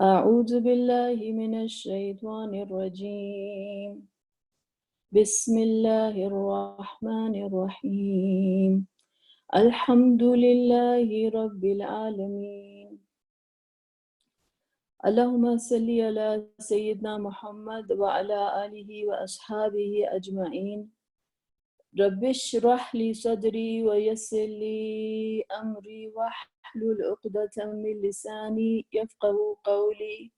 أعوذ بالله من الشيطان الرجيم بسم الله الرحمن الرحيم الحمد لله رب العالمين اللهم صل على سيدنا محمد وعلى آله وأصحابه أجمعين رب اشرح لي صدري ويسر لي أمري واحلل عقدة من لساني يفقه قولي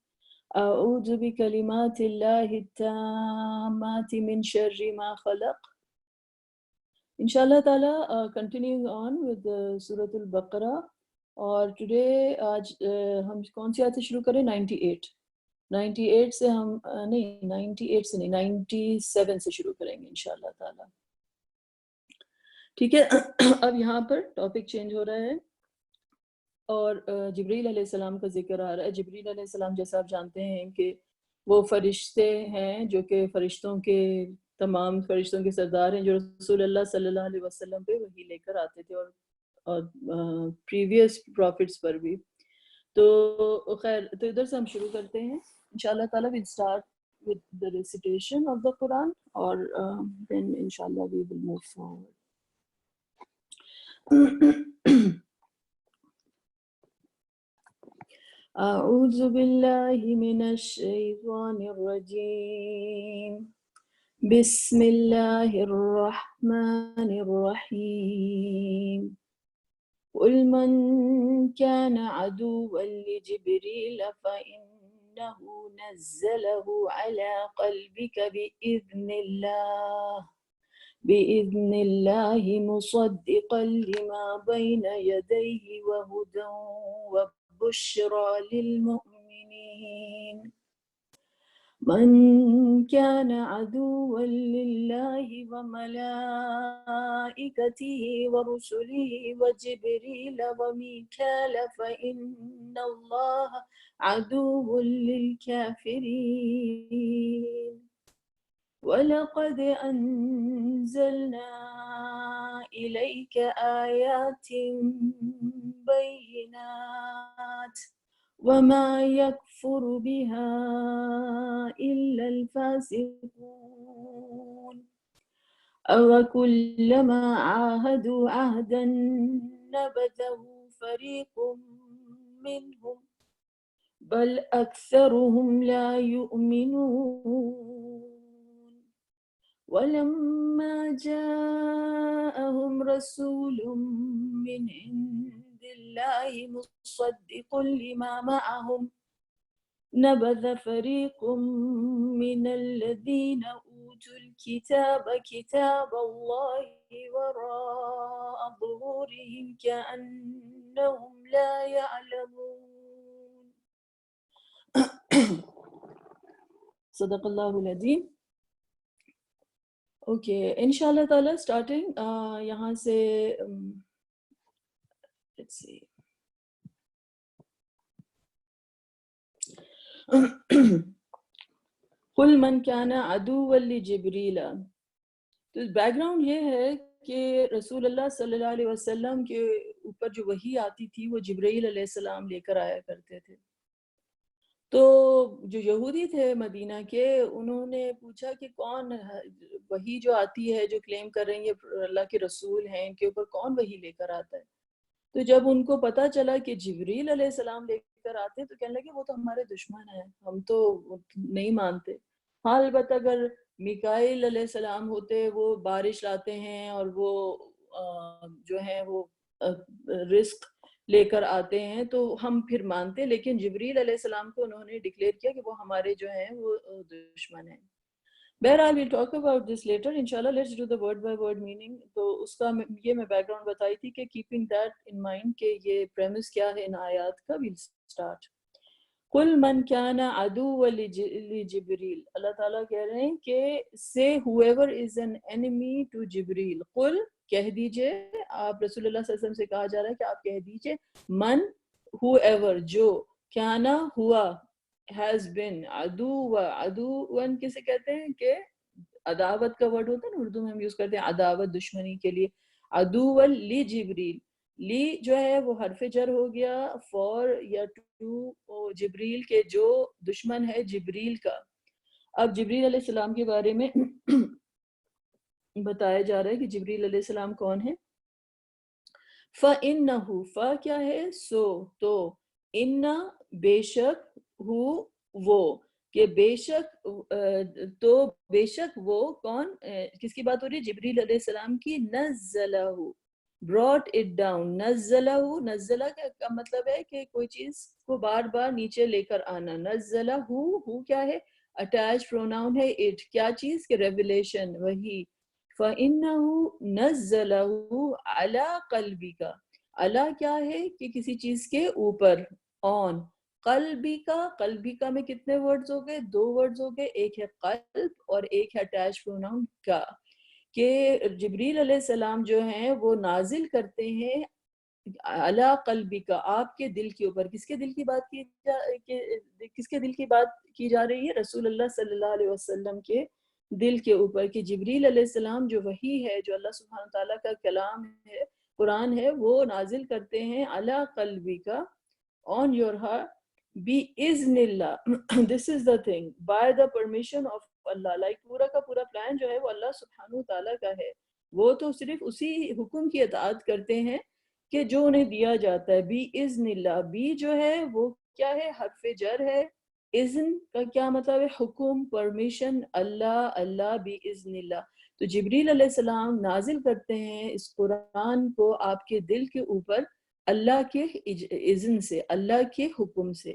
أعوذ بكلمات الله التامات من شر ما خلق. Inshallah ta'ala, continuing on with Surah Al-Baqarah. اور today آج ہم کون سی آیت سے شروع کریں؟ 98 سے ہم نہیں 98 سے نہیں 97 سے شروع کریں گے انشاءاللہ تعالی. ٹھیک ہے. اب یہاں پر ٹاپک چینج ہو رہا ہے اور جبریل علیہ السلام کا ذکر آ رہا ہے. جبریل علیہ السلام جیسا آپ جانتے ہیں کہ وہ فرشتے ہیں جو کہ تمام فرشتوں کے سردار ہیں، جو رسول اللہ صلی اللہ علیہ وسلم پہ وحی لے کر آتے تھے اور پریویس پروفٹس پر بھی. تو خیر، تو ادھر سے ہم شروع کرتے ہیں انشاءاللہ تعالی. we'll start with the recitation of the Quran اور then inshallah we will move forward. أعوذ بالله من الشيطان الرجيم بسم الله الرحمن الرحيم قل من كان عدوا لجبريل فإنه نزله على قلبك بإذن الله مصدقا لما بين يديه وهدى وبشرى للمؤمنين من كان عدوا لله وملائكته ورسله وجبريل وميكال فإن الله عدو للكافرين ولقد أنزلنا إليك آيات بينات وما يكفر بها إلا الفاسقون أوكلما عاهدوا عهدا نبذه فريق منهم بل أكثرهم لا يؤمنون ولما جاءهم رسول من عند الله مصدق لما معهم نبذ فريق من الذين أوتوا الكتاب كتاب الله وراء ظهورهم كأنهم لا يعلمون. صدق اللہ العظیم. اوکے انشاءاللہ تعالی اسٹارٹنگ یہاں سے let's see. قل من كان عدوا لجبریل. تو بیک گراؤنڈ یہ ہے کہ رسول اللہ صلی اللہ علیہ وسلم کے اوپر جو وحی آتی تھی وہ جبرائیل علیہ السلام لے کر آیا کرتے تھے. تو جو یہودی تھے مدینہ کے، انہوں نے پوچھا کہ کون وحی جو آتی ہے، جو کلیم کر رہے ہیں یہ اللہ کے رسول ہیں، ان کے اوپر کون وحی لے کر آتا ہے؟ تو جب ان کو پتہ چلا کہ جبریل علیہ السلام لے کر آتے تو کہنے لگے وہ تو ہمارے دشمن ہیں، ہم تو نہیں مانتے. ہاں البتہ اگر میکائیل علیہ السلام ہوتے، وہ بارش لاتے ہیں اور وہ جو ہیں وہ رزق لے کر آتے ہیں تو ہم پھر مانتے، لیکن جبریل علیہ السلام کو انہوں نے ڈکلیئر کیا کہ وہ ہمارے جو ہیں وہ دشمن ہیں. بہرحال we'll talk about this later inshallah. Let's do the word by word meaning. تو اس کا یہ میں بیک گراؤنڈ بتائی تھی کہ keeping that in mind کہ یہ premise کیا ہے ان آیات کا. we'll start. قل من كان عدوا لجبریل. اللہ تعالیٰ کہہ رہے ہیں کہ say whoever is an enemy to جبریل. قل کہہ دیجئے، آپ رسول اللہ صلی اللہ علیہ وسلم سے کہا جا رہا ہے کہ آپ کہہ دیجئے من whoever جو کانا ہوا has been عدوً کسے کہتے ہیں کہ عداوت کا ورڈ ہوتا ہے نا، اردو میں ہم یوز کرتے ہیں عداوت، دشمنی کے لیے. عدوً لی جبریل، لی جو ہے وہ حرف جر ہو گیا، فور یا ٹو وہ جبریل کے جو دشمن ہے جبریل کا. اب جبریل علیہ السلام کے بارے میں بتایا جا رہا ہے کہ جبریل علیہ السلام کون ہے. فَإِنَّهُ فا کیا ہے سو تو اِنَّا بے شک ہو وہ کہ بے شک تو بے شک وہ کون کس کی بات ہو رہی ہے جبریل علیہ السلام کی. نزلہ brought it down. نزلہ نزلہ کا مطلب ہے کہ کوئی چیز کو بار بار نیچے لے کر آنا. نزلہ ہو کیا ہے اٹیچ پروناؤن ہے اٹ کیا چیز کہ ریویلیشن وہی. فَإِنَّهُ نَزَّلَهُ عَلَىٰ قَلْبِكَ عَلَىٰ کیا ہے کہ کسی چیز کے اوپر آن قلبی کا میں کتنے ورڈز ہو گئے 2 ورڈز ہو گئے ایک ہے قلب اور ایک ہے اٹیچ پروناؤن کا کہ جبریل علیہ السلام جو ہیں وہ نازل کرتے ہیں عَلَىٰ قَلْبِكَ آپ کے دل کے اوپر. کس کے دل کی بات کس کے دل کی بات کی جا رہی ہے رسول اللہ صلی اللہ علیہ وسلم کے دل کے اوپر کہ جبریل علیہ السلام جو وحی ہے جو اللہ سبحانہ تعالیٰ کا کلام ہے قرآن ہے وہ نازل کرتے ہیں علی قلبک on your heart بِإِذْنِ Allah. This is the thing by the permission of Allah. like پورا کا پورا پلان جو ہے وہ اللہ سبحانہ تعالیٰ کا ہے. وہ تو صرف اسی حکم کی اطاعت کرتے ہیں کہ جو انہیں دیا جاتا ہے. بِإِذْنِ اللہ بی جو ہے وہ کیا ہے حرف جر ہے. اذن کا کیا مطلب ہے حکم پرمیشن. اللہ بِإِذْنِ اللہ. تو جبریل علیہ السلام نازل کرتے ہیں اس قرآن کو آپ کے دل کے اوپر اللہ کے اذن سے اللہ کے حکم سے.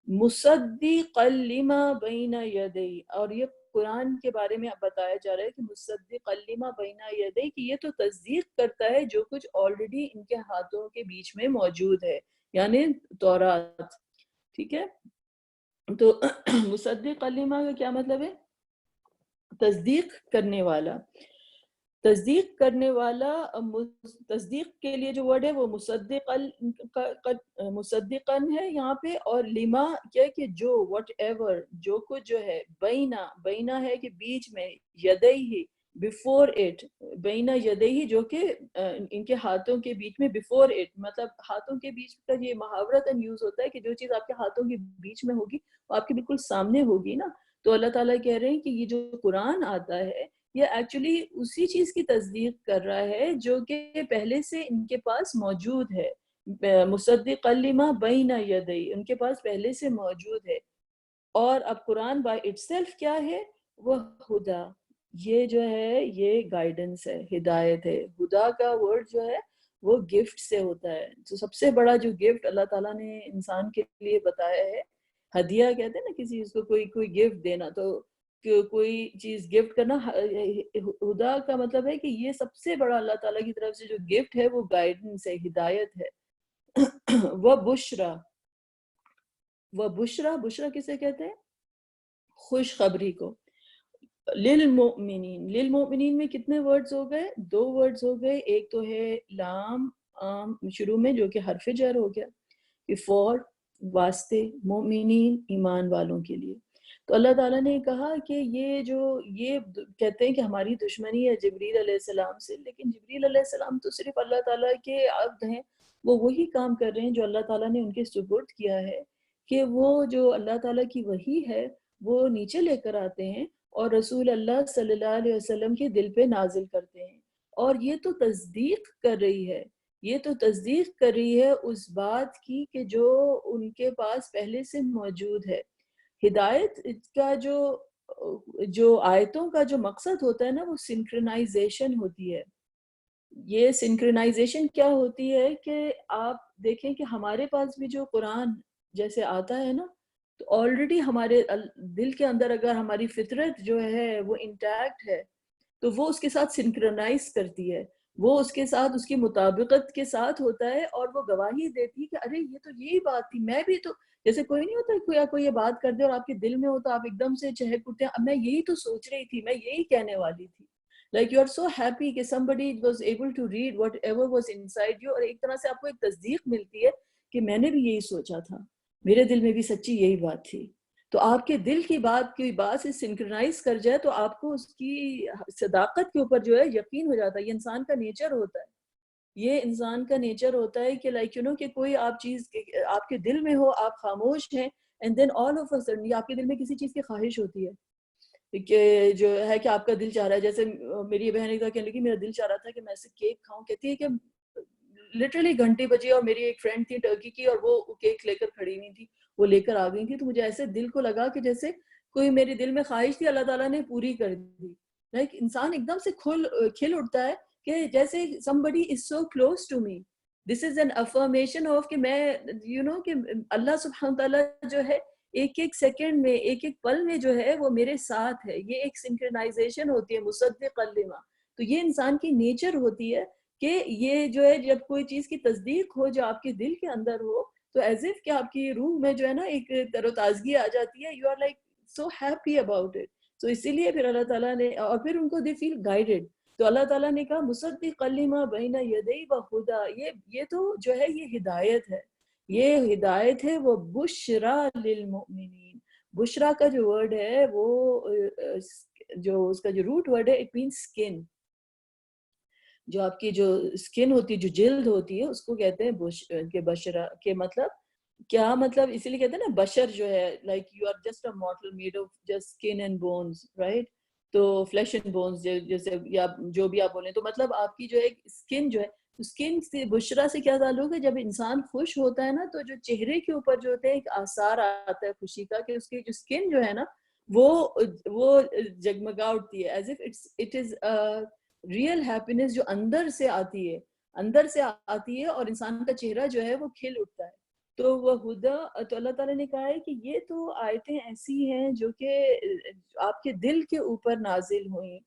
مصدقا لما بین یدی اور یہ قرآن کے بارے میں اب بتایا جا رہا ہے کہ مصدقا لما بین یدی کہ یہ تو تصدیق کرتا ہے جو کچھ آلریڈی ان کے ہاتھوں کے بیچ میں موجود ہے یعنی تورات. ٹھیک ہے تو مصدق لما کا کیا مطلب ہے تصدیق کرنے والا. تصدیق کرنے والا تصدیق کے لیے جو ورڈ ہے وہ مصدقن ہے یہاں پہ اور لما کیا کہ جو وٹ ایور جو کچھ جو ہے بینا ہے کہ بیچ میں یدئی بفور اٹ بینا یدئی جو کہ ان کے ہاتھوں کے بیچ میں بفور اٹ مطلب ہاتھوں کے بیچ کا یہ محاورتاً یوز ہوتا ہے کہ جو چیز آپ کے ہاتھوں کے بیچ میں ہوگی وہ آپ کے بالکل سامنے ہوگی نا. تو اللہ تعالیٰ کہہ رہے ہیں کہ یہ جو قرآن آتا ہے یہ ایکچولی اسی چیز کی تصدیق کر رہا ہے جو کہ پہلے سے ان کے پاس موجود ہے. مصدق لما بین یدی ان کے پاس پہلے سے موجود ہے. اور اب قرآن بائی اٹ سیلف کیا ہے وہ ہدا یہ جو ہے یہ گائیڈنس ہے ہدایت ہے. ہدا کا ورڈ جو ہے وہ گفٹ سے ہوتا ہے. تو سب سے بڑا جو گفٹ اللہ تعالیٰ نے انسان کے لیے بتایا ہے ہدیہ کہتے ہیں نا کسی چیز کو کوئی گفٹ دینا تو کوئی چیز گفٹ کرنا. ہدا کا مطلب ہے کہ یہ سب سے بڑا اللہ تعالیٰ کی طرف سے جو گفٹ ہے وہ گائیڈنس ہے ہدایت ہے. بشرا کسے کہتے ہیں خوشخبری کو. للمؤمنین میں کتنے ورڈز ہو گئے 2 ورڈز ہو گئے. ایک تو ہے لام شروع میں جو کہ حرف جر ہو گیا کہ فور واسطے مومنین ایمان والوں کے لیے. تو اللہ تعالیٰ نے کہا کہ یہ کہتے ہیں کہ ہماری دشمنی ہے جبریل علیہ السلام سے لیکن جبریل علیہ السلام تو صرف اللہ تعالیٰ کے عبد ہیں. وہ وہی کام کر رہے ہیں جو اللہ تعالیٰ نے ان کے سپرد کیا ہے کہ وہ جو اللہ تعالیٰ کی وحی ہے وہ نیچے لے کر آتے ہیں اور رسول اللہ صلی اللہ علیہ وسلم کے دل پہ نازل کرتے ہیں. اور یہ تو تصدیق کر رہی ہے اس بات کی کہ جو ان کے پاس پہلے سے موجود ہے. ہدایت کا جو آیتوں کا جو مقصد ہوتا ہے نا وہ سنکرنائزیشن ہوتی ہے. یہ سنکرنائزیشن کیا ہوتی ہے کہ آپ دیکھیں کہ ہمارے پاس بھی جو قرآن جیسے آتا ہے نا تو آلریڈی ہمارے دل کے اندر اگر ہماری فطرت جو ہے وہ انٹیکٹ ہے تو وہ اس کے ساتھ سنکرنائز کرتی ہے. وہ اس کے ساتھ اس کی مطابقت کے ساتھ ہوتا ہے اور وہ گواہی دیتی ہے کہ ارے یہ تو یہی بات تھی. میں بھی تو جیسے کوئی نہیں ہوتا کوئی یہ بات کر دے اور آپ کے دل میں ہوتا آپ ایک دم سے چہک اٹھتے ہیں اب میں یہی تو سوچ رہی تھی میں یہی کہنے والی تھی. like you are so happy کہ somebody was able to read whatever was inside you اور ایک طرح سے آپ کو ایک تصدیق ملتی ہے کہ میں نے بھی یہی سوچا تھا میرے دل میں بھی سچی یہی بات تھی. تو آپ کے دل کی بات سے سنکرنائز کر جائے تو آپ کو اس کی صداقت کے اوپر جو ہے یقین ہو جاتا ہے. یہ انسان کا نیچر ہوتا ہے. یہ انسان کا نیچر ہوتا ہے کہ لائک کہ کوئی آپ چیز آپ کے دل میں ہو، آپ خاموش ہیں، and then all of a sudden آپ کے دل میں کسی چیز کی خواہش ہوتی ہے کہ جو ہے کہ آپ کا دل چاہ رہا ہے. جیسے میری بہن ایک کہنے لگی میرا دل چاہ رہا تھا کہ میں اسے کیک کھاؤں. کہتی ہے کہ لٹرلی گھنٹے بجے اور میری ایک فرینڈ تھی ٹرکی کی اور وہ کیک لے کر کھڑی ہوئی تھی، وہ لے کر آ گئی تھی. تو مجھے ایسے دل کو لگا کہ جیسے کوئی میرے دل میں خواہش تھی اللہ تعالیٰ نے پوری کر دی. لائک انسان ایک دم سے کھل اٹھتا ہے کہ جیسے somebody is so close to me. This is an affirmation of کہ میں کہ اللہ سبحانہ تعالیٰ جو ہے ایک ایک سیکنڈ میں ایک ایک پل میں جو ہے وہ میرے ساتھ ہے. یہ ایک سنکرنائزیشن ہوتی ہے مصدق لما. تو یہ انسان کی نیچر ہوتی ہے کہ یہ جو ہے جب کوئی چیز کی تصدیق ہو جو آپ کے دل کے اندر ہو تو ایز اف کہ آپ کی روح میں جو ہے نا ایک تر و تازگی آ جاتی ہے. You are like so happy about it. تو اسی لیے پھر اللہ تعالیٰ نے اور پھر ان کو دے فیل گائیڈڈ. تو اللہ تعالیٰ نے کہا مصدق لما بین یدی وہدی. یہ تو جو ہے یہ ہدایت ہے، یہ ہدایت ہے. وہ بشرا للمؤمنین. بشرا کا جو ورڈ ہے وہ جو اس کا جو روٹ ورڈ ہے اٹ مینس اسکن. جو آپ کی جو اسکن ہوتی ہے جو جلد ہوتی ہے اس کو کہتے ہیں بشرا کے مطلب کیا مطلب اسی لیے کہتے ہیں نا بشر جو ہے like you are just a mortal made of just skin and bones right. تو فلیش اینڈ بونز جیسے یا جو بھی آپ بولیں تو مطلب آپ کی جو ہے اسکن جو ہے اسکن سے بشرا سے کیا تعلق ہے. جب انسان خوش ہوتا ہے نا تو جو چہرے کے اوپر جو ہوتے ہیں ایک آثار آتا ہے خوشی کا کہ اس کی جو اسکن جو ہے نا وہ جگمگا اٹھتی ہے as if it is real happiness جو اندر سے آتی ہے اور انسان کا چہرہ جو ہے وہ کھل اٹھتا ہے. تو وہ ہدا تو اللہ تعالیٰ نے کہا ہے کہ یہ تو آیتیں ایسی ہیں جو کہ آپ کے دل کے اوپر نازل ہوئیں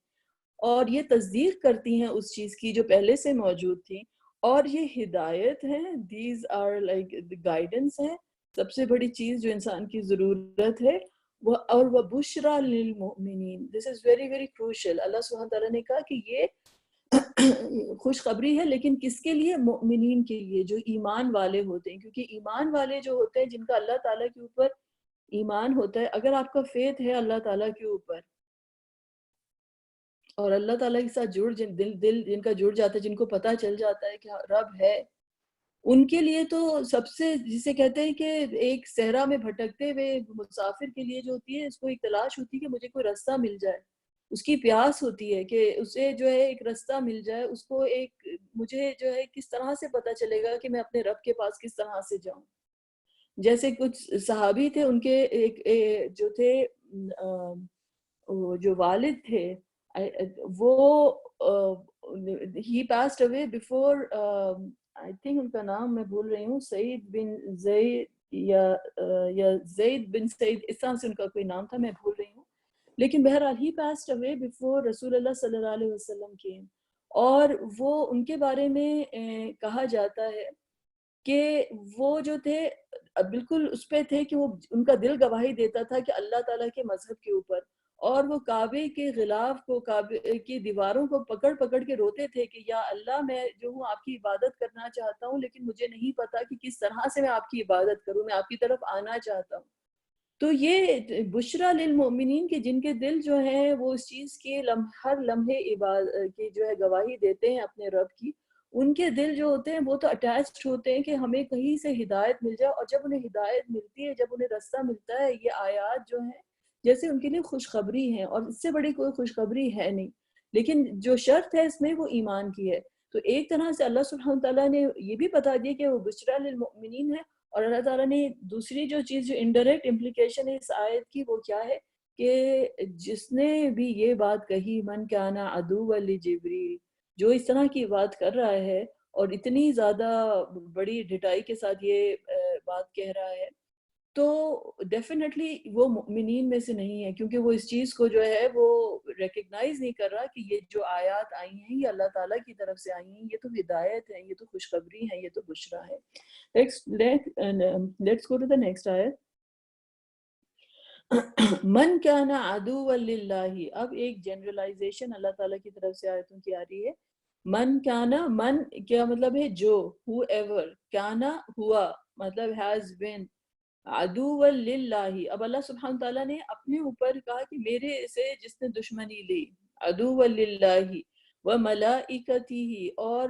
اور یہ تصدیق کرتی ہیں اس چیز کی جو پہلے سے موجود تھی اور یہ ہدایت ہے. دیز آر لائک گائیڈنس ہے. سب سے بڑی چیز جو انسان کی ضرورت ہے وہ اور وہ بشرا للمؤمنین. دس از ویری ویری کروشل. اللہ سبحانہ تعالیٰ نے کہا کہ یہ خوشخبری ہے لیکن کس کے لیے؟ مؤمنین کے لیے جو ایمان والے ہوتے ہیں. کیونکہ ایمان والے جو ہوتے ہیں جن کا اللہ تعالیٰ کے اوپر ایمان ہوتا ہے. اگر آپ کا فیتھ ہے اللہ تعالیٰ کے اوپر اور اللہ تعالیٰ کے ساتھ دل جن کا جڑ جاتا ہے جن کو پتہ چل جاتا ہے کہ رب ہے ان کے لیے تو سب سے جسے کہتے ہیں کہ ایک صحرا میں بھٹکتے ہوئے مسافر کے لیے جو ہوتی ہے اس کو ایک تلاش ہوتی ہے کہ مجھے کوئی رستہ مل جائے. اس کی پیاس ہوتی ہے کہ اسے جو ہے ایک رستہ مل جائے. اس کو ایک مجھے جو ہے کس طرح سے پتہ چلے گا کہ میں اپنے رب کے پاس کس طرح سے جاؤں. جیسے کچھ صحابی تھے ان کے ایک جو تھے جو والد تھے وہ he passed away before I think ان کا نام میں بھول رہی ہوں سعید بن زید یا زید بن سعید اس طرح سے ان کا کوئی نام تھا میں بھول رہی ہوں. لیکن بہرحال he passed away before رسول اللہ صلی اللہ علیہ وسلم came. اور وہ ان کے بارے میں کہا جاتا ہے کہ وہ جو تھے بالکل اس پہ تھے کہ وہ ان کا دل گواہی دیتا تھا کہ اللہ تعالیٰ کے مذہب کے اوپر اور وہ کعبے کے غلاف کو کعبے کی دیواروں کو پکڑ پکڑ کے روتے تھے کہ یا اللہ میں جو ہوں آپ کی عبادت کرنا چاہتا ہوں لیکن مجھے نہیں پتا کہ کس طرح سے میں آپ کی عبادت کروں. میں آپ کی طرف آنا چاہتا ہوں. تو یہ بشرا للمؤمنین کہ جن کے دل جو ہیں وہ اس چیز کے ہر لمحے عبادت کی جو ہے گواہی دیتے ہیں اپنے رب کی. ان کے دل جو ہوتے ہیں وہ تو اٹیچڈ ہوتے ہیں کہ ہمیں کہیں سے ہدایت مل جائے. اور جب انہیں ہدایت ملتی ہے جب انہیں رستہ ملتا ہے یہ آیات جو ہیں جیسے ان کے لیے خوشخبری ہیں اور اس سے بڑی کوئی خوشخبری ہے نہیں. لیکن جو شرط ہے اس میں وہ ایمان کی ہے. تو ایک طرح سے اللہ سبحانہ تعالیٰ نے یہ بھی بتا دیا کہ وہ بشرا للمؤمنین ہے. اور اللہ تعالیٰ نے دوسری جو چیز جو انڈائریکٹ امپلیکیشن ہے اس آیت کی وہ کیا ہے کہ جس نے بھی یہ بات کہی من کان عدو لجبریل جو اس طرح کی بات کر رہا ہے اور اتنی زیادہ بڑی ڈٹائی کے ساتھ یہ بات کہہ رہا ہے تو ڈیفینیٹلی وہ مؤمنین میں سے نہیں ہے کیونکہ وہ اس چیز کو جو ہے وہ ریکگنائز نہیں کر رہا کہ یہ جو آیات آئی ہیں یہ اللہ تعالیٰ کی طرف سے آئی ہیں. یہ تو ہدایت ہے, یہ تو خوشخبری ہے, یہ تو بشرا ہے. Let's go to the next ayat. من کان عدوا للہ. اب ایک جنرلائزیشن اللہ تعالیٰ کی طرف سے آیتوں کی آ رہی ہے. من کانا من کیا مطلب ہے جو whoever کانا ہوا مطلب has been عدوا للہ. اب اللہ سبحانہ تعالیٰ نے اپنے اوپر کہا کہ میرے سے جس نے دشمنی لی عدوا للہ وملائکتہ اور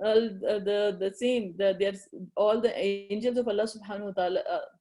the same, they are all the angels of Allah subhanahu wa ta'ala।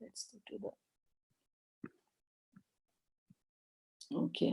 Let's go to the okay.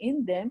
in them,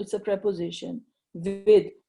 it's a preposition. With,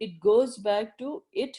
It goes back to it.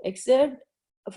except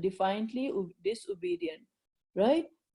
defiantly disobedient, right?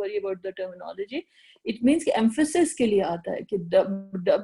worry about the terminology. It means کہ emphasis کے لیے آتا ہے کہ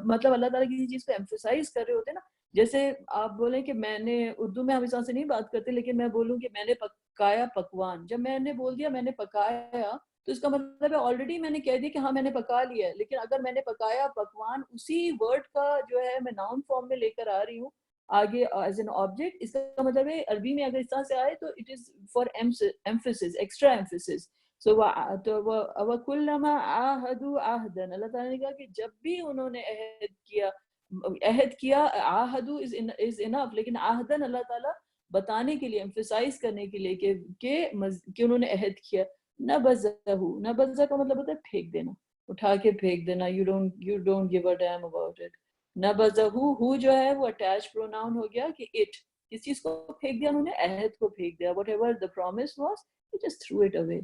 مطلب اللہ تعالیٰ کسی چیز کو emphasize کر رہے ہوتے ہیں نا. جیسے آپ بولیں کہ میں نے اردو میں ہم اس طرح سے نہیں بات کرتے, لیکن میں بولوں کہ میں نے پکایا پکوان, جب میں نے بول دیا میں نے پکایا تو اس کا مطلب ہے آلریڈی میں نے کہہ دیا کہ ہاں میں نے پکا لیا ہے. لیکن اگر میں نے پکایا پکوان اسی ورڈ کا جو ہے میں ناؤن فارم میں لے کر آ رہی ہوں آگے ایز این آبجیکٹ, اس کا مطلب ہے عربی میں اگر اس طرح سے آئے تو it is for emphasis, extra emphasis. So وَكُلَّمَا عَاهَدُوا عَهْدًا, اللہ تعالیٰ نے کہا کہ جب بھی انہوں نے عہد کیا عَاهَدُوا is enough, لیکن عَاهْدًا اللہ تعالیٰ بتانے کے لیے, ایمفیسائز کرنے کے لیے کہ انہوں نے عہد کیا. نَبَذَهُ, نَبَذَ کا مطلب ہوتا ہے پھینک دینا, اٹھا کے پھینک دینا. you don't give a damn about it. نَبَذَهُ, ہو جو ہے وہ اٹیچ پروناؤن ہو گیا کہ اٹ, کس چیز کو پھینک دیا انہوں نے, عہد کو پھینک دیا. whatever the promise was, they just threw it away.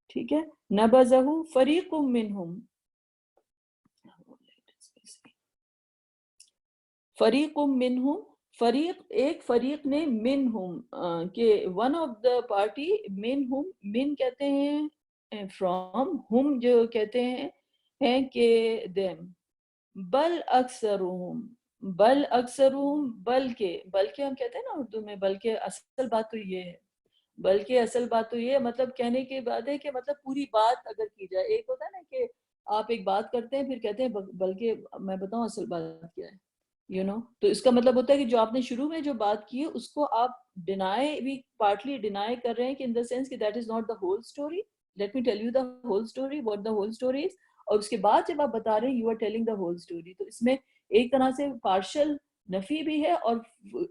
ٹھیک ہے. نَبَذَهُ فَرِيقٌ مِّنْهُمْ, فَرِيقٌ مِّنْهُمْ, فریق ایک فریق نے, منہم کہ ون آف دا پارٹی, منہم, من کہتے ہیں فرام, ہم جو کہتے ہیں کہ them, بل اکثرہم, بل اکثرہم, بلکہ ہم کہتے ہیں نا اردو میں, بلکہ اصل بات تو یہ ہے, بلکہ اصل بات تو یہ ہے, مطلب کہنے کی بات ہے کہ مطلب پوری بات اگر کی جائے, ایک ہوتا ہے نا کہ آپ ایک بات کرتے ہیں پھر کہتے ہیں بلکہ میں بتاؤں اصل بات کیا ہے, تو اس کا مطلب ہوتا ہے کہ جو آپ نے شروع میں جو بات کی ہے اس کو آپ ڈینائی بھی پارٹلی ڈینائی کر رہے ہیں, کہ ان دا سینس کہ that is not the whole story, let me tell you the whole story, what the whole story is, اور اس کے بعد جب آپ بتا رہے ہیں you are telling the whole story. تو اس میں ایک طرح سے پارشل نفی بھی ہے اور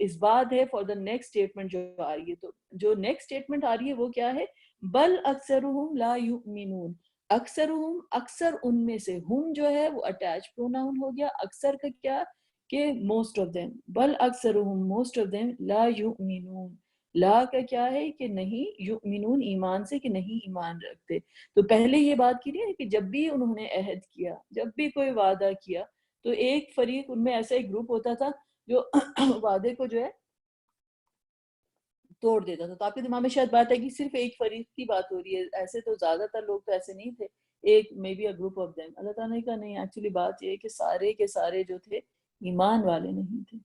اس بات ہے فار دا نیکسٹ اسٹیٹمنٹ جو آ رہی ہے. تو جو نیکسٹ اسٹیٹمنٹ آ رہی ہے وہ کیا ہے, بل اکثرہم لا یؤمنون, اکثرہم, اکثر ان میں سے, ہم جو ہے وہ اٹیچ پروناؤن ہو گیا, اکثر کا کیا کہ موسٹ آف دیم, بل اکثرہم, موسٹ آف دیم, لا یؤمنون, لا کا کیا ہے کہ نہیں, یؤمنون ایمان سے کہ نہیں ایمان رکھتے. تو پہلے یہ بات کی ہے کہ جب بھی انہوں نے عہد کیا, جب بھی کوئی وعدہ کیا, تو ایک فریق ان میں ایسا ایک گروپ ہوتا تھا جو وعدے کو جو ہے توڑ دیتا تھا. تو آپ کے دماغ میں شاید بات ہے کہ صرف ایک فریق کی بات ہو رہی ہے, ایسے تو زیادہ تر لوگ تو ایسے نہیں تھے, ایک maybe a group of them. Allah تعالیٰ نے کہا نہیں, ایکچولی بات یہ ہے کہ سارے کے سارے جو تھے ایمان والے نہیں تھے,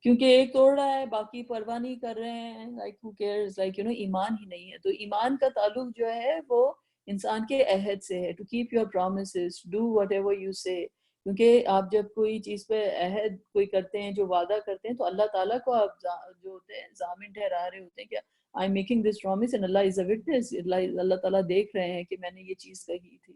کیونکہ ایک توڑ رہا ہے باقی پرواہ نہیں کر رہے ہیں, لائک who cares, like ایمان ہی نہیں ہے. تو ایمان کا تعلق جو ہے وہ انسان کے عہد سے ہے, to keep your promises, do whatever you say. کیونکہ آپ جب کوئی چیز پہ عہد کوئی کرتے ہیں, جو وعدہ کرتے ہیں, تو اللہ تعالیٰ کو آپ جو ہوتے ہیں ضامن ٹھہرا رہے ہوتے ہیں کہ I'm making this promise and Allah is a witness, اللہ تعالیٰ دیکھ رہے ہیں کہ میں نے یہ چیز کہی تھی.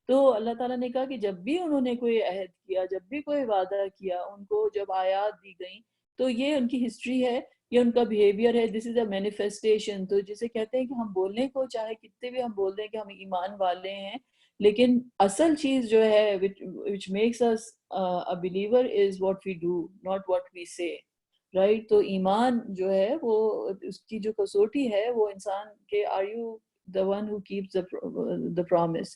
تو اللہ تعالیٰ نے کہا کہ جب بھی انہوں نے کوئی عہد کیا, جب بھی کوئی وعدہ کیا, ان کو جب آیات دی گئیں, تو یہ ان کی ہسٹری ہے, یہ ان کا بیہیویئر ہے, دس از اے مینیفیسٹیشن. تو جسے کہتے ہیں کہ ہم بولنے کو چاہے کتنے بھی ہم بول دیں کہ ہم ایمان والے ہیں, لیکن اصل چیز جو ہے which makes us a believer is what we do, not what we say, right? تو ایمان جو ہے وہ اس کی جو کسوٹی ہے وہ انسان کے are you the one who keeps the promise.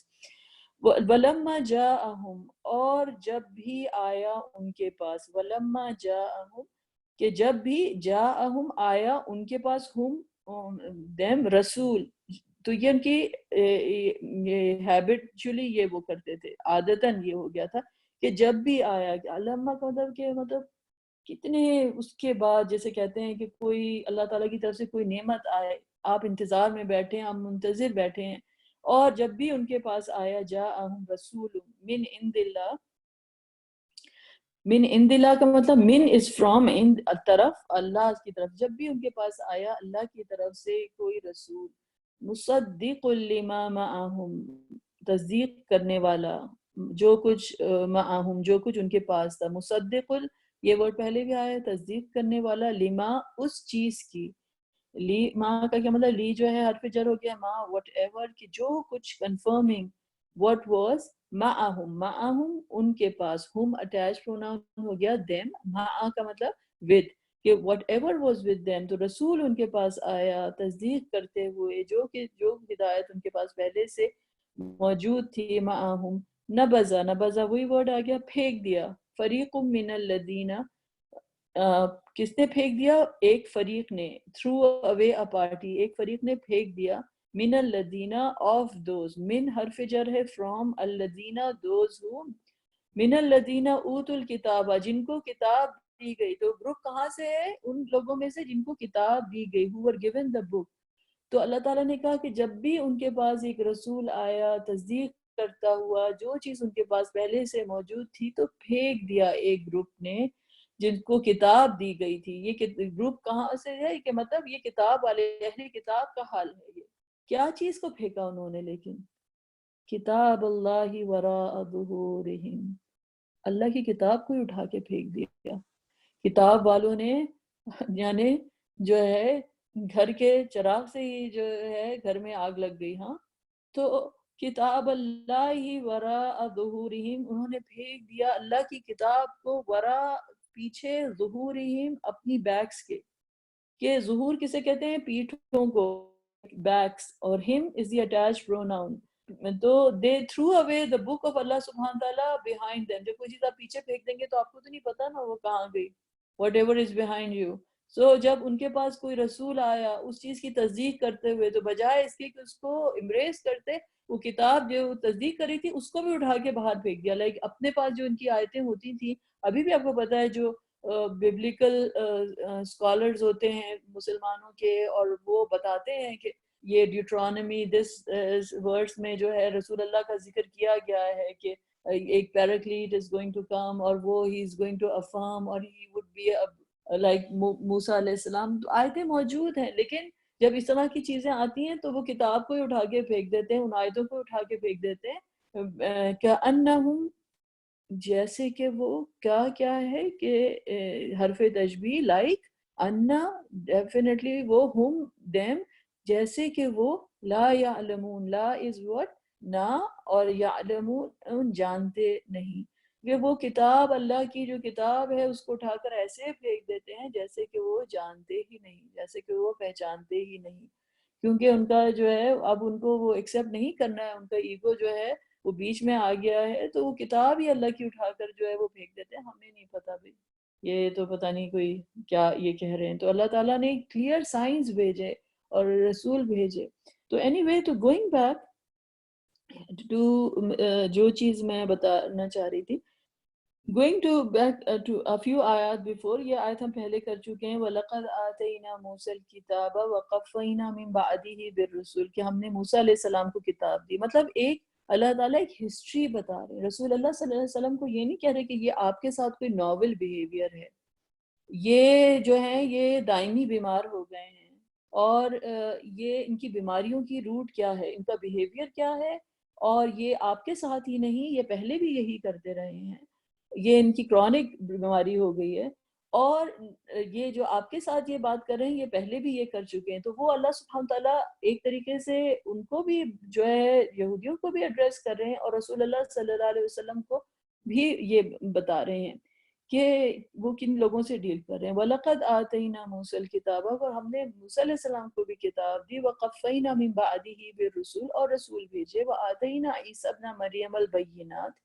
وَلَمَّا جَاءَهُمْ, اور جب بھی آیا ان کے پاس, وَلَمَّا جَاءَهُمْ کہ جب بھی, جاءہم آیا ان کے پاس, ہم them رسول. تو یہ ان کی ہیبیچولی یہ وہ کرتے تھے, عادتاً یہ ہو گیا تھا کہ جب بھی آیا, علامہ کا مطلب کہ مطلب کتنے اس کے بعد, جیسے کہتے ہیں کہ کوئی اللہ تعالیٰ کی طرف سے کوئی نعمت آئے, آپ انتظار میں بیٹھے ہیں, آپ منتظر بیٹھے ہیں, اور جب بھی ان کے پاس آیا, جاءہم رسول من عند اللہ, من عند اللہ کا مطلب من از فرام, عند طرف, اللہ کی طرف. جب بھی ان کے پاس آیا اللہ کی طرف سے کوئی رسول, مصدق لما معہم, تصدیق کرنے والا, جو کچھ معہم, جو کچھ ان کے پاس تھا. مصدق, یہ ورڈ پہلے بھی آیا, تصدیق کرنے والا, لما, اس چیز کی. لی, ما کا کیا مطلب, لی جو ہے حرف جر ہو گیا, ما وٹ ایور, کہ جو کچھ, کنفرمنگ what was معہم, معہم ان کے پاس, ہم اٹیچ پروناؤن ہو گیا, them, معا کا مطلب with, کہ whatever was with them. تو رسول ان کے پاس آیا تصدیق کرتے ہوئے جو ہدایت ان کے پاس پہلے سے موجود تھی. معہم, نبذا, نبذا وہی ورڈ آ گیا, پھینک دیا. فریق من الذین, کس نے پھینک دیا, ایک فریق نے, threw away a party, ایک فریق نے پھینک دیا, من الذین of those, من حرف جر ہے from الذین those who, من الذین اوتوا الکتاب جن کو کتاب دی گئی. تو گروپ کہاں سے ہے؟ ان لوگوں میں سے جن کو کتاب دی گئی, who were given the book. تو اللہ تعالیٰ نے کہا کہ جب بھی ان کے پاس ایک رسول آیا تصدیق کرتا ہوا جو چیز ان کے پاس پہلے سے موجود تھی تو پھینک دیا ایک گروپ نے جن کو کتاب دی گئی تھی. یہ گروپ کہاں سے ہے کہ مطلب یہ کتاب والے اہل کتاب کا حال ہے. یہ کیا چیز کو پھینکا انہوں نے؟ لیکن کتاب اللہ وراء ظہورہم, اللہ کی کتاب کو ہی اٹھا کے پھینک دیا. کتاب والوں نے یعنی جو ہے گھر کے چراغ سے ہی جو ہے گھر میں آگ لگ گئی. ہاں تو کتاب اللہ ہی وراء ظہورہم, انہوں نے پھینک دیا اللہ کی کتاب کو وراء پیچھے, ظہورہم اپنی بیکس کے. کہ ظہور کسے کہتے ہیں؟ پیٹھوں کو, بیکس, اور ہم از دی اٹیچ پروناؤن. تو they threw away the book of Allah سبحانہ تعالیٰ behind them. جب کوئی چیز آپ پیچھے پھینک دیں گے تو آپ کو تو نہیں پتا نا وہ کہاں گئی. whatever is behind you. So جب ان کے پاس کوئی رسول آیا اس چیز کی تصدیق کرتے ہوئے تو بجائے اس کے کہ اس کو امبریس کرتے, وہ کتاب جو تصدیق کری تھی اس کو بھی اٹھا کے باہر پھینک دیا. لائک اپنے پاس جو ان کی آیتیں ہوتی تھیں, ابھی بھی آپ کو پتا ہے جو ببلیکل اسکالرز ہوتے ہیں مسلمانوں کے, اور وہ بتاتے ہیں کہ یہ ڈیوٹرانمی دس ورس میں جو ہے رسول اللہ کا ذکر کیا گیا ہے کہ ایک پیراکلیٹ از گوئنگ ٹو کم, اور وہ ہی از گوئنگ ٹو افرم, اور ہی وڈ بی لائک موسیٰ علیہ السلام. تو آیتیں موجود ہیں, لیکن جب اس طرح کی چیزیں آتی ہیں تو وہ کتاب کو ہی اٹھا کے پھینک دیتے ہیں, ان آیتوں کو اٹھا کے پھینک دیتے ہیں. کأنہم, جیسے کہ وہ کیا ہے کہ حرف تشبیہ, لائک انا, ڈیفینیٹلی وہ, ہم them, جیسے کہ وہ لا یعلمون, لا از what, نہ, اور یعلمون جانتے نہیں. کہ وہ کتاب اللہ کی جو کتاب ہے اس کو اٹھا کر ایسے پھینک دیتے ہیں جیسے کہ وہ جانتے ہی نہیں, جیسے کہ وہ پہچانتے ہی نہیں. کیونکہ ان کا جو ہے اب ان کو وہ ایکسیپٹ نہیں کرنا ہے, ان کا ایگو جو ہے وہ بیچ میں آ گیا ہے, تو وہ کتاب ہی اللہ کی اٹھا کر جو ہے وہ پھینک دیتے ہیں. ہمیں نہیں پتا بھائی, یہ تو پتہ نہیں کوئی کیا یہ کہہ رہے ہیں. تو اللہ تعالیٰ نے کلیئر سائنس بھیجے اور رسول بھیجے. تو اینی وے, تو گوئنگ بیک ٹو جو چیز میں بتانا چاہ رہی تھی, going to back to a few آیات before, یہ آیت ہم پہلے کر چکے ہیں. وَلَقَدْ آتَيْنَا مُوسَى الْكِتَابَ وَقَفَّيْنَا مِن بَعْدِهِ بِالرُّسُلِ, کہ ہم نے موسیٰ علیہ السلام کو کتاب دی. مطلب ایک اللہ تعالیٰ ایک ہسٹری بتا رہے ہیں. رسول اللہ صلی اللہ علیہ وسلم کو یہ نہیں کہہ رہے کہ یہ آپ کے ساتھ کوئی ناول بیہیویئر ہے, یہ جو ہیں یہ دائمی بیمار ہو گئے ہیں, اور یہ ان کی بیماریوں کی روٹ کیا ہے, ان کا بیہیویئر کیا ہے, اور یہ آپ کے ساتھ ہی نہیں, یہ پہلے بھی یہی کرتے رہے ہیں, یہ ان کی کرونک بیماری ہو گئی ہے, اور یہ جو آپ کے ساتھ یہ بات کر رہے ہیں یہ پہلے بھی یہ کر چکے ہیں. تو وہ اللہ سبحانہ تعالیٰ ایک طریقے سے ان کو بھی جو ہے یہودیوں کو بھی ایڈریس کر رہے ہیں, اور رسول اللہ صلی اللہ علیہ وسلم کو بھی یہ بتا رہے ہیں کہ وہ کن لوگوں سے ڈیل کر رہے ہیں. وَلَقَدْ آتَيْنَا مُوسَى الْكِتَابَ, اور ہم نے موسیٰ علیہ السلام کو بھی کتاب دی. وَقَفَّيْنَا مِن بَعْدِهِ بِالرُّسُلِ, اور رسول بھیجے. وَآتَيْنَا عِيسَى ابْنَ مَرْيَمَ الْبَيِّنَاتِ,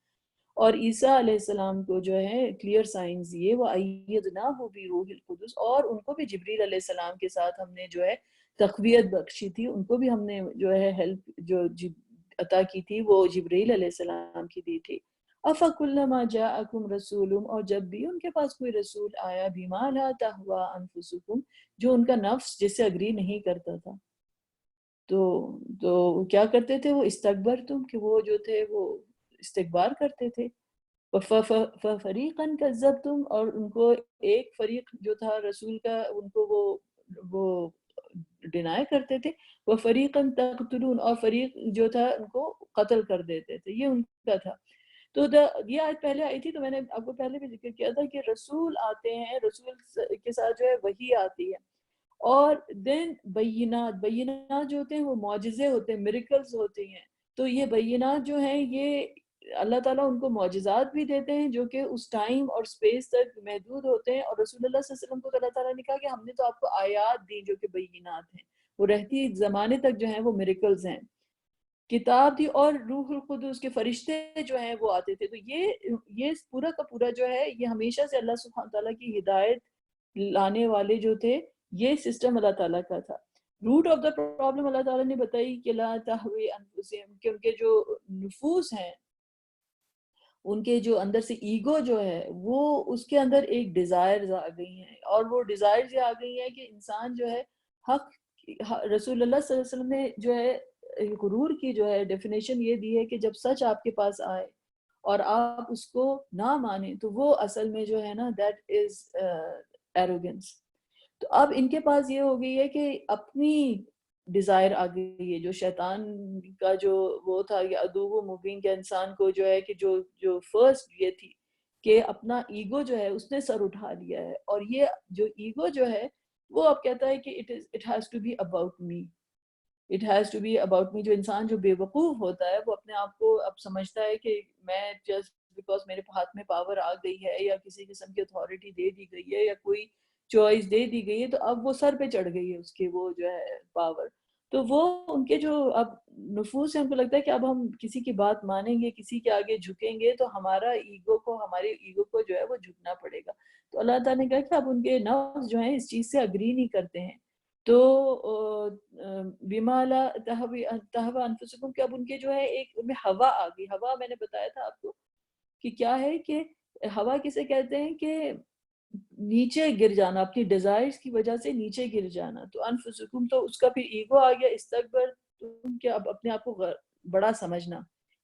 اور عیسیٰ علیہ السلام کو جو ہے کلیئر سائنس دیے. وَأَيَّدْنَاهُ بِرُوحِ الْقُدُسِ, اور ان کو بھی جبریل علیہ السلام کے ساتھ ہم نے جو ہے تقویت بخشی تھی, ان کو بھی ہم نے جو ہے ہیلپ جو عطا کی تھی وہ جبریل علیہ السلام کی دی تھی. أَفَكُلَّمَا جَاءَكُمْ رَسُولٌ, اور جب بھی ان کے پاس کوئی رسول آیا, بِمَا لَا تَهْوَىٰ أَنفُسُكُمْ, جو ان کا نفس جس سے اگری نہیں کرتا تھا, تو کیا کرتے تھے وہ, استکبرتم, کہ وہ جو تھے وہ استکبار کرتے تھے. فَفَرِيقًا كَذَّبْتُمْ, اور ان کو ایک فریق جو تھا رسول کا ان کو وہ ڈینائی کرتے تھے. وَفَرِيقًا تَقْتُلُونَ, اور فریق جو تھا ان کو قتل کر دیتے تھے. یہ ان کا تھا. تو یہ آیت پہلے آئی تھی, تو میں نے آپ کو پہلے بھی ذکر کیا تھا کہ رسول آتے ہیں, رسول کے ساتھ جو ہے وحی آتی ہے, اور دین بینات جو ہوتے ہیں وہ معجزے ہوتے ہیں, میریکلز ہوتے ہیں. تو یہ بینات جو ہیں یہ اللہ تعالیٰ ان کو معجزات بھی دیتے ہیں جو کہ اس ٹائم اور سپیس تک محدود ہوتے ہیں, اور رسول اللہ صلی اللہ علیہ وسلم کو اللہ تعالیٰ نے کہا کہ ہم نے تو آپ کو آیات دی جو کہ بینات ہیں, وہ رہتی زمانے تک جو ہیں وہ میریکلز ہیں. کتاب دی, اور روح القدس کے فرشتے جو ہیں وہ آتے تھے. تو یہ پورا کا پورا جو ہے یہ ہمیشہ سے اللہ سبحانہ تعالیٰ کی ہدایت لانے والے جو تھے, یہ سسٹم اللہ تعالیٰ کا تھا. روٹ آف دا پرابلم اللہ تعالیٰ نے بتائی کہ لا تہوی انفسہم، کہ ان کے جو نفوس ہیں، ان کے جو اندر سے ایگو جو ہے وہ اس کے اندر ایک ڈیزائرز آ گئی ہیں، اور وہ ڈیزائرز یہ آ گئی ہیں کہ انسان جو ہے حق، رسول اللہ صلی اللہ علیہ وسلم نے جو ہے غرور کی جو ہے ڈیفینیشن یہ دی ہے کہ جب سچ آپ کے پاس آئے اور آپ اس کو نہ مانیں تو وہ اصل میں جو ہے نا دیٹ از ایروگنس۔ تو اب ان کے پاس یہ ہو گئی ہے کہ اپنی ڈیزائر آ گئی ہے، جو شیطان کا جو وہ تھا کہ عدو مبین کے انسان کو جو ہے کہ جو فرسٹ یہ تھی کہ اپنا ایگو جو ہے اس نے سر اٹھا لیا ہے، اور یہ جو ایگو جو ہے وہ اب کہتا ہے کہ it has to be about me، it has to be about me. جو انسان جو بے وقوف ہوتا ہے وہ اپنے آپ کو اب سمجھتا ہے کہ میں جسٹ بیکاز میرے ہاتھ میں پاور آ گئی ہے یا کسی قسم کی اتھارٹی دے دی گئی ہے یا کوئی چوائس دے دی گئی ہے تو اب وہ سر پہ چڑھ گئی ہے اس کی وہ جو ہے پاور، تو وہ ان کے جو اب نفوس ہے ان کو لگتا ہے کہ اب ہم کسی کی بات مانیں گے، کسی کے آگے جھکیں گے تو ہمارے ایگو کو جو ہے وہ جھکنا پڑے گا۔ تو اللہ تعالیٰ نے کہا کہ اب ان کے نفس جو ہیں اس چیز سے اگری نہیں کرتے ہیں، تو بما لا تہوی انفسکم، کہ اب ان کے جو ہے ایک ان میں ہوا آ گئی۔ ہوا میں نے بتایا تھا آپ کو کہ کیا ہے، کہ ہوا کسے کہتے ہیں کہ نیچے گر جانا، اپنی ڈیزائرز کی وجہ سے نیچے گر جانا۔ تو انفسکم تو اس کا پھر ایگو آ گیا، استکبر تم، کہ اب اپنے آپ کو بڑا سمجھنا۔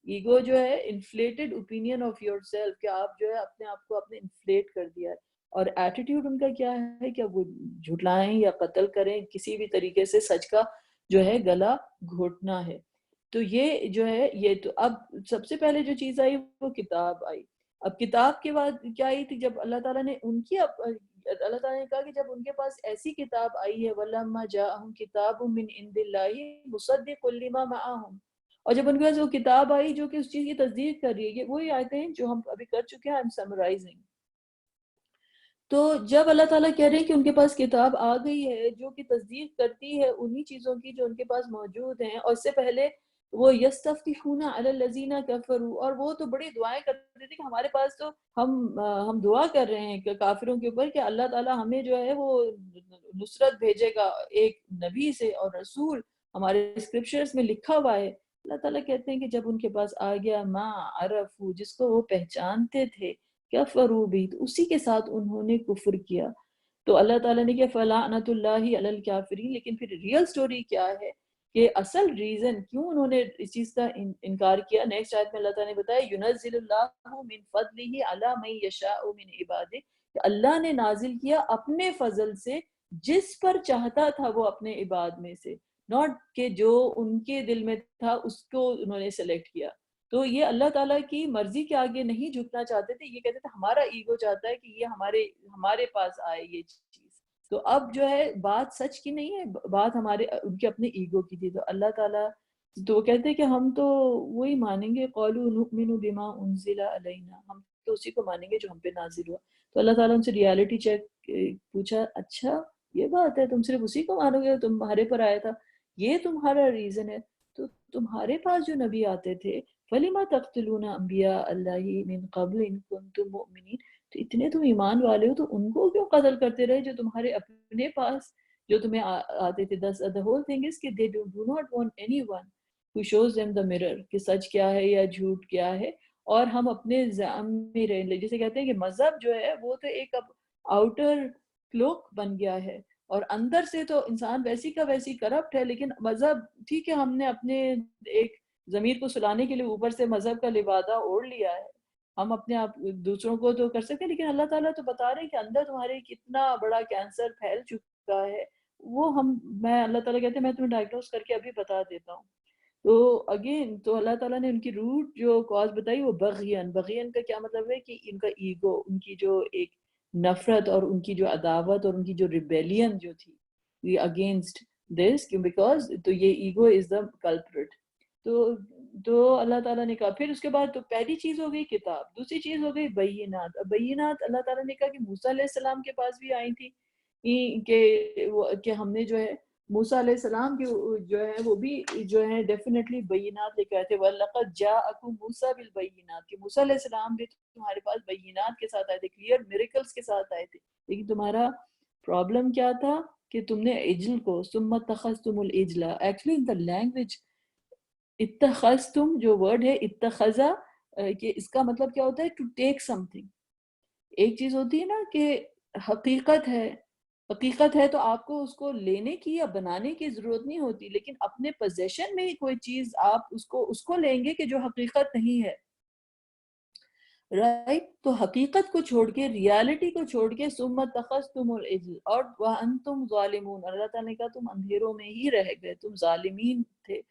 ایگو جو ہے inflated opinion of your self, کہ آپ جو ہے اپنے آپ کو اپنے انفلیٹ کر دیا ہے۔ اور ایٹیٹیوڈ ان کا کیا ہے کہ وہ جھٹلائیں یا قتل کریں، کسی بھی طریقے سے سچ کا جو ہے گلا گھوٹنا ہے۔ تو یہ جو ہے یہ تو اب سب سے پہلے جو چیز آئی وہ کتاب آئی۔ اب کتاب کے بعد کیا آئی تھی، جب اللہ تعالیٰ نے ان کی اللہ تعالیٰ نے کہا کہ جب ان کے پاس ایسی کتاب آئی ہے وَلَمَّا جَاءَهُمْ كِتَابٌ مِّنْ عِندِ اللَّهِ مُصَدِّقٌ لِّمَا مَعَهُمْ، اور جب ان کے پاس وہ کتاب آئی جو کہ اس چیز کی تصدیق کر رہی ہے، یہ وہی آیتیں ہیں جو ہم ابھی کر چکے ہیں، I'm summarizing۔ تو جب اللہ تعالیٰ کہہ رہے ہیں کہ ان کے پاس کتاب آ گئی ہے جو کہ تصدیق کرتی ہے انہی چیزوں کی جو ان کے پاس موجود ہیں، اور اس سے پہلے وہ یستفتحون علی الذین کفروا، اور وہ تو بڑی دعائیں کرتے تھے کہ ہمارے پاس تو ہم دعا کر رہے ہیں کہ کافروں کے اوپر کہ اللہ تعالیٰ ہمیں جو ہے وہ نصرت بھیجے گا ایک نبی سے اور رسول، ہمارے اسکرپچرز میں لکھا ہوا ہے۔ اللہ تعالیٰ کہتے ہیں کہ جب ان کے پاس آ گیا ما عرفو، جس کو وہ پہچانتے تھے، کفروا بھی، تو اسی کے ساتھ انہوں نے کفر کیا۔ تو اللہ تعالیٰ نے کیا فلعنۃ اللہ علی الکافرین، لیکن پھر ریئل سٹوری کیا ہے کہ اصل ریزن کیوں انہوں نے اس چیز کا انکار کیا، نیکسٹ آیت میں اللہ تعالیٰ نے بتایا ینزل اللہ من فضلہ علی من یشاء من عبادہ، کہ اللہ نے نازل کیا اپنے فضل سے جس پر چاہتا تھا وہ اپنے عباد میں سے، ناٹ کہ جو ان کے دل میں تھا اس کو انہوں نے سلیکٹ کیا۔ تو یہ اللہ تعالیٰ کی مرضی کے آگے نہیں جھکنا چاہتے تھے، یہ کہتے تھے ہمارا ایگو چاہتا ہے کہ یہ ہمارے پاس آئے یہ چیز۔ تو اب جو ہے بات سچ کی نہیں ہے، بات ان کے اپنے ایگو کی تھی۔ تو اللہ تعالیٰ تو وہ کہتے ہیں کہ ہم تو وہی مانیں گے، قالوا نؤمن بما انزل علینا، ہم تو اسی کو مانیں گے جو ہم پہ نازل ہوا۔ تو اللہ تعالیٰ ان سے ریالٹی چیک پوچھا، اچھا یہ بات ہے، تم صرف اسی کو مانو گے، تمہارے پر آیا تھا، یہ تمہارا ریزن ہے؟ تو تمہارے پاس جو نبی آتے تھے فَلِمَ تَقْتُلُونَ أَنْبِيَاءَ اللَّهِ مِنْ قَبْلِ إِن كُنْتُمْ مُؤْمِنِينَ، تو اتنے تم ایمان والے ہو تو ان کو کیوں قتل کرتے رہے جو تمہارے اپنے پاس جو تمہیں آتے تھے۔ the whole thing is کہ they do not want anyone who shows them the mirror، کہ سچ کیا ہے یا جھوٹ کیا ہے، اور ہم اپنے زعم میں رہ لیں۔ جسے کہتے ہیں کہ مذہب جو ہے وہ تو ایک اب آؤٹر کلوک بن گیا ہے، اور اندر سے تو انسان ویسی کا ویسی کرپٹ ہے، لیکن مذہب ٹھیک ہے، ہم نے اپنے ایک ضمیر کو سلانے کے لیے اوپر سے مذہب کا لبادہ اوڑھ لیا ہے، ہم اپنے آپ دوسروں کو تو کر سکتے ہیں، لیکن اللہ تعالیٰ تو بتا رہے ہیں کہ اندر تمہارے کتنا بڑا کینسر پھیل چکا ہے، وہ میں اللہ تعالیٰ کہتے ہیں میں تمہیں ڈائگنوز کر کے ابھی بتا دیتا ہوں۔ تو اگین تو اللہ تعالیٰ نے ان کی روٹ جو کاز بتائی وہ بغین کا کیا مطلب ہے کہ ان کا ایگو، ان کی جو ایک نفرت اور ان کی جو عداوت اور ان کی جو ریبیلین جو تھی اگینسٹ دس، بیکاز تو یہ ایگو از دا کلپریٹ۔ تو اللہ تعالیٰ نے کہا، پھر اس کے بعد تو پہلی چیز ہو گئی کتاب، دوسری چیز ہو گئی بینات۔ اب بینات اللہ تعالیٰ نے کہا کہ موسیٰ علیہ السلام کے پاس بھی آئی تھی کہ ہم نے جو ہے موسیٰ علیہ السلام کی جو ہے وہ بھی جو ہے ڈیفینیٹلی بینات لے کے آئے تھے، وَلَقَدْ جَاءَكُم مُوسَىٰ بِالْبَيِّنَاتِ، کہ موسیٰ علیہ السلام بھی تمہارے پاس بینات کے ساتھ آئے تھے، کلیئر میریکلز کے ساتھ آئے تھے، لیکن تمہارا پرابلم کیا تھا؟ کہ تم نے عجل کو ثم اتخذتم العجل، ایکچولی ان دا لینگویج اتخذتم جو ورڈ ہے اتخذا، کہ اس کا مطلب کیا ہوتا ہے ٹو ٹیک سم تھنگ. ایک چیز ہوتی ہے نا کہ حقیقت ہے، حقیقت ہے تو آپ کو اس کو لینے کی یا بنانے کی ضرورت نہیں ہوتی، لیکن اپنے پوزیشن میں ہی کوئی چیز آپ اس کو لیں گے کہ جو حقیقت نہیں ہے، رائٹ. تو حقیقت کو چھوڑ کے، ریالٹی کو چھوڑ کے ثم اتخذتم العجل اور وانتم ظالمون، اللہ تعالیٰ نے کہا تم اندھیروں میں ہی رہ گئے، تم ظالمین تھے،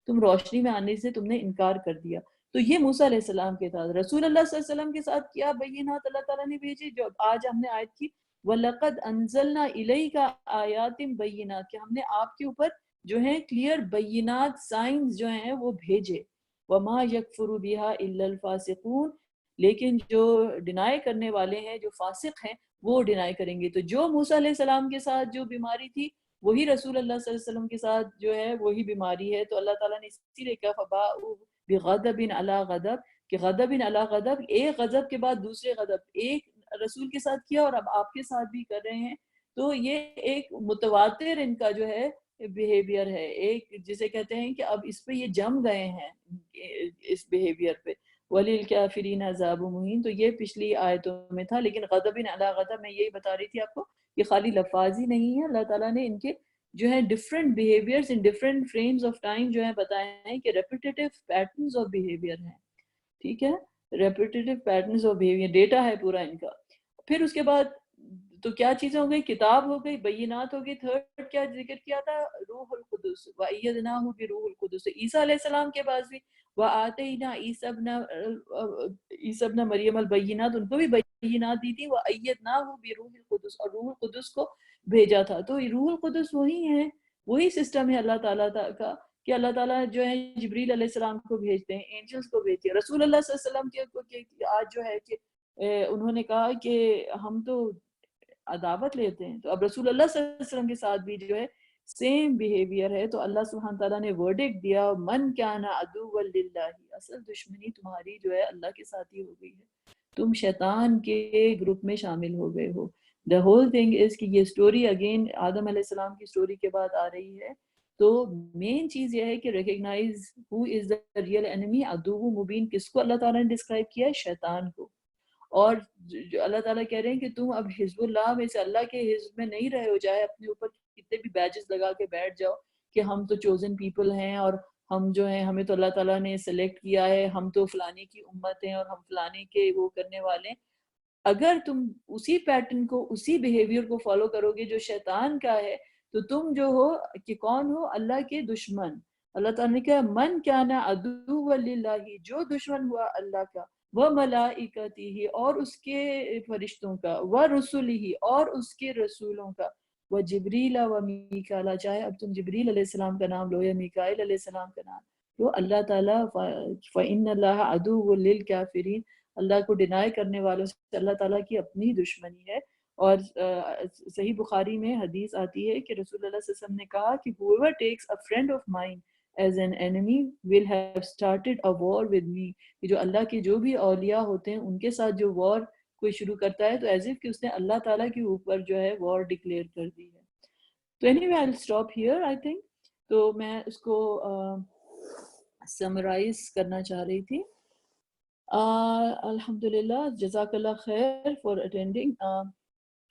تم روشنی میں آنے سے تم نے انکار کر دیا. تو یہ موسیٰ علیہ السلام کے ساتھ. رسول اللہ صلی اللہ علیہ وسلم کے ساتھ کیا بینات اللہ تعالیٰ نے بھیجی، جو آج ہم نے آیت کی وَلَقَدْ أَنزَلْنَا إِلَيْكَ آيَاتٍ بَيِّنَاتٍ، کہ ہم نے آپ کے اوپر جو ہیں کلیئر بینات، سائنز جو ہیں وہ بھیجے. وَمَا يَكْفُرُ بِهَا إِلَّا الْفَاسِقُونَ، لیکن جو ڈینائی کرنے والے ہیں، جو فاسق ہیں، وہ ڈینائی کریں گے. تو جو موسیٰ علیہ السلام کے ساتھ جو بیماری تھی وہی رسول اللہ صلی اللہ علیہ وسلم کے ساتھ جو ہے وہی بیماری ہے. تو اللہ تعالیٰ نے اسی لیے کہا فَبَاءُوا بِغَضَبٍ عَلَىٰ غَضَبٍ، کہ غضب علی غضب، ایک غضب کے بعد دوسرے غضب، ایک رسول کے ساتھ کیا اور اب آپ کے ساتھ بھی کر رہے ہیں. تو یہ ایک متواتر ان کا جو ہے بیہیویئر ہے، ایک جسے کہتے ہیں کہ اب اس پہ یہ جم گئے ہیں اس بیہیویئر پہ. وَلِلْكَافِرِينَ عَذَابٌ مُهِينٌ. تو یہ پچھلی آیتوں میں تھا، لیکن غضب علی غضب میں یہی بتا رہی تھی آپ کو کہ خالی لفاظی نہیں ہے، اللہ تعالیٰ نے ان کے جو ہے different behaviours in different frames of time جو ہے بتائے ہیں کہ ریپیٹیٹیو پیٹرنز آف بیہیویئر ہیں. ٹھیک ہے، ریپیٹیٹیو پیٹرنز آف بیہیویئر، ڈیٹا ہے پورا ان کا. پھر اس کے بعد تو کیا چیزیں ہو گئی، کتاب ہو گئی، بینات ہو گئی. تھرڈ کیا ذکر کیا تھا، روح القدس. وَأَيَّدْنَاهُ بِرُوحِ الْقُدُسِ. عیسیٰ علیہ السلام کے بعد بھی وَآتَيْنَا عیسیٰ ابن مریم البینات، ان کو بھی بینات دی تھی. وَأَيَّدْنَاهُ بِرُوحِ الْقُدُسِ، اور روح القدس کو بھیجا تھا. تو روح القدس وہی ہے، وہی سسٹم ہے اللہ تعالیٰ کا کہ اللہ تعالیٰ جو ہے جبریل علیہ السلام کو بھیجتے ہیں، اینجلز کو بھیجتے ہیں. رسول اللہ صلی اللہ علیہ وسلم کے آج جو ہے کہ انہوں نے کہا کہ ہم تو عداوت لیتے ہیں، تو اب رسول اللہ صلی اللہ علیہ وسلم کے ساتھ بھی جو ہے سیم بیہیویئر ہے. تو اللہ سبحانہ تعالیٰ نے ورڈکٹ دیا من کان عدوا للہ، اصل دشمنی تمہاری جو ہے اللہ کے ساتھ ہی ہو گئی ہے، تم شیطان کے گروپ میں شامل ہو گئے ہو. دا ہول تھنگ از کہ یہ سٹوری اگین آدم علیہ السلام کی سٹوری کے بعد آ رہی ہے. تو مین چیز یہ ہے کہ recognise who is the real انیمی. عدو مبین کس کو اللہ تعالیٰ نے ڈسکرائب کیا ہے، شیطان کو. اور جو اللہ تعالیٰ کہہ رہے ہیں کہ تم اب حزب اللہ میں سے، اللہ کے حزب میں نہیں رہے ہو، جائے اپنے اوپر کتنے بھی بیجز لگا کے بیٹھ جاؤ کہ ہم تو چوزن پیپل ہیں اور ہم جو ہیں ہمیں تو اللہ تعالیٰ نے سلیکٹ کیا ہے، ہم تو فلانے کی امت ہیں اور ہم فلانے کے وہ کرنے والے ہیں. اگر تم اسی پیٹرن کو، اسی بیہیویئر کو فالو کرو گے جو شیطان کا ہے، تو تم جو ہو کہ کون ہو، اللہ کے دشمن. اللہ تعالیٰ نے کہا من کان عدو للہ، جو دشمن ہوا اللہ کا، وہ ملائکتہ اور اس کے فرشتوں کا، وہ رسولہ اور اس کے رسولوں کا، وہ جبریل و میکائیل، چاہے اب تم جبریل علیہ السلام کا نام لو یا میکائیل علیہ السلام کا نام لو، اللہ تعالیٰ فإن اللہ عدو للکافرین، اللہ کو ڈینائی کرنے والوں سے اللہ تعالیٰ کی اپنی دشمنی ہے. اور صحیح بخاری میں حدیث آتی ہے کہ رسول اللہ صلی اللہ علیہ وسلم نے کہا کہ whoever takes a friend of mine as an enemy will have started a war with me، کہ جو اللہ کے جو بھی اولیاء ہوتے ہیں ان کے ساتھ جو وار کوئی شروع کرتا ہے تو ایز اف کہ اس نے اللہ تعالیٰ کے اوپر جو ہے وار ڈکلیئر کر دی ہے. تو anyway I'll stop here I think. تو میں اس کو سمرائز کرنا چاہ رہی تھی. الحمدللہ، جزاک اللہ خیر فار اٹینڈنگ.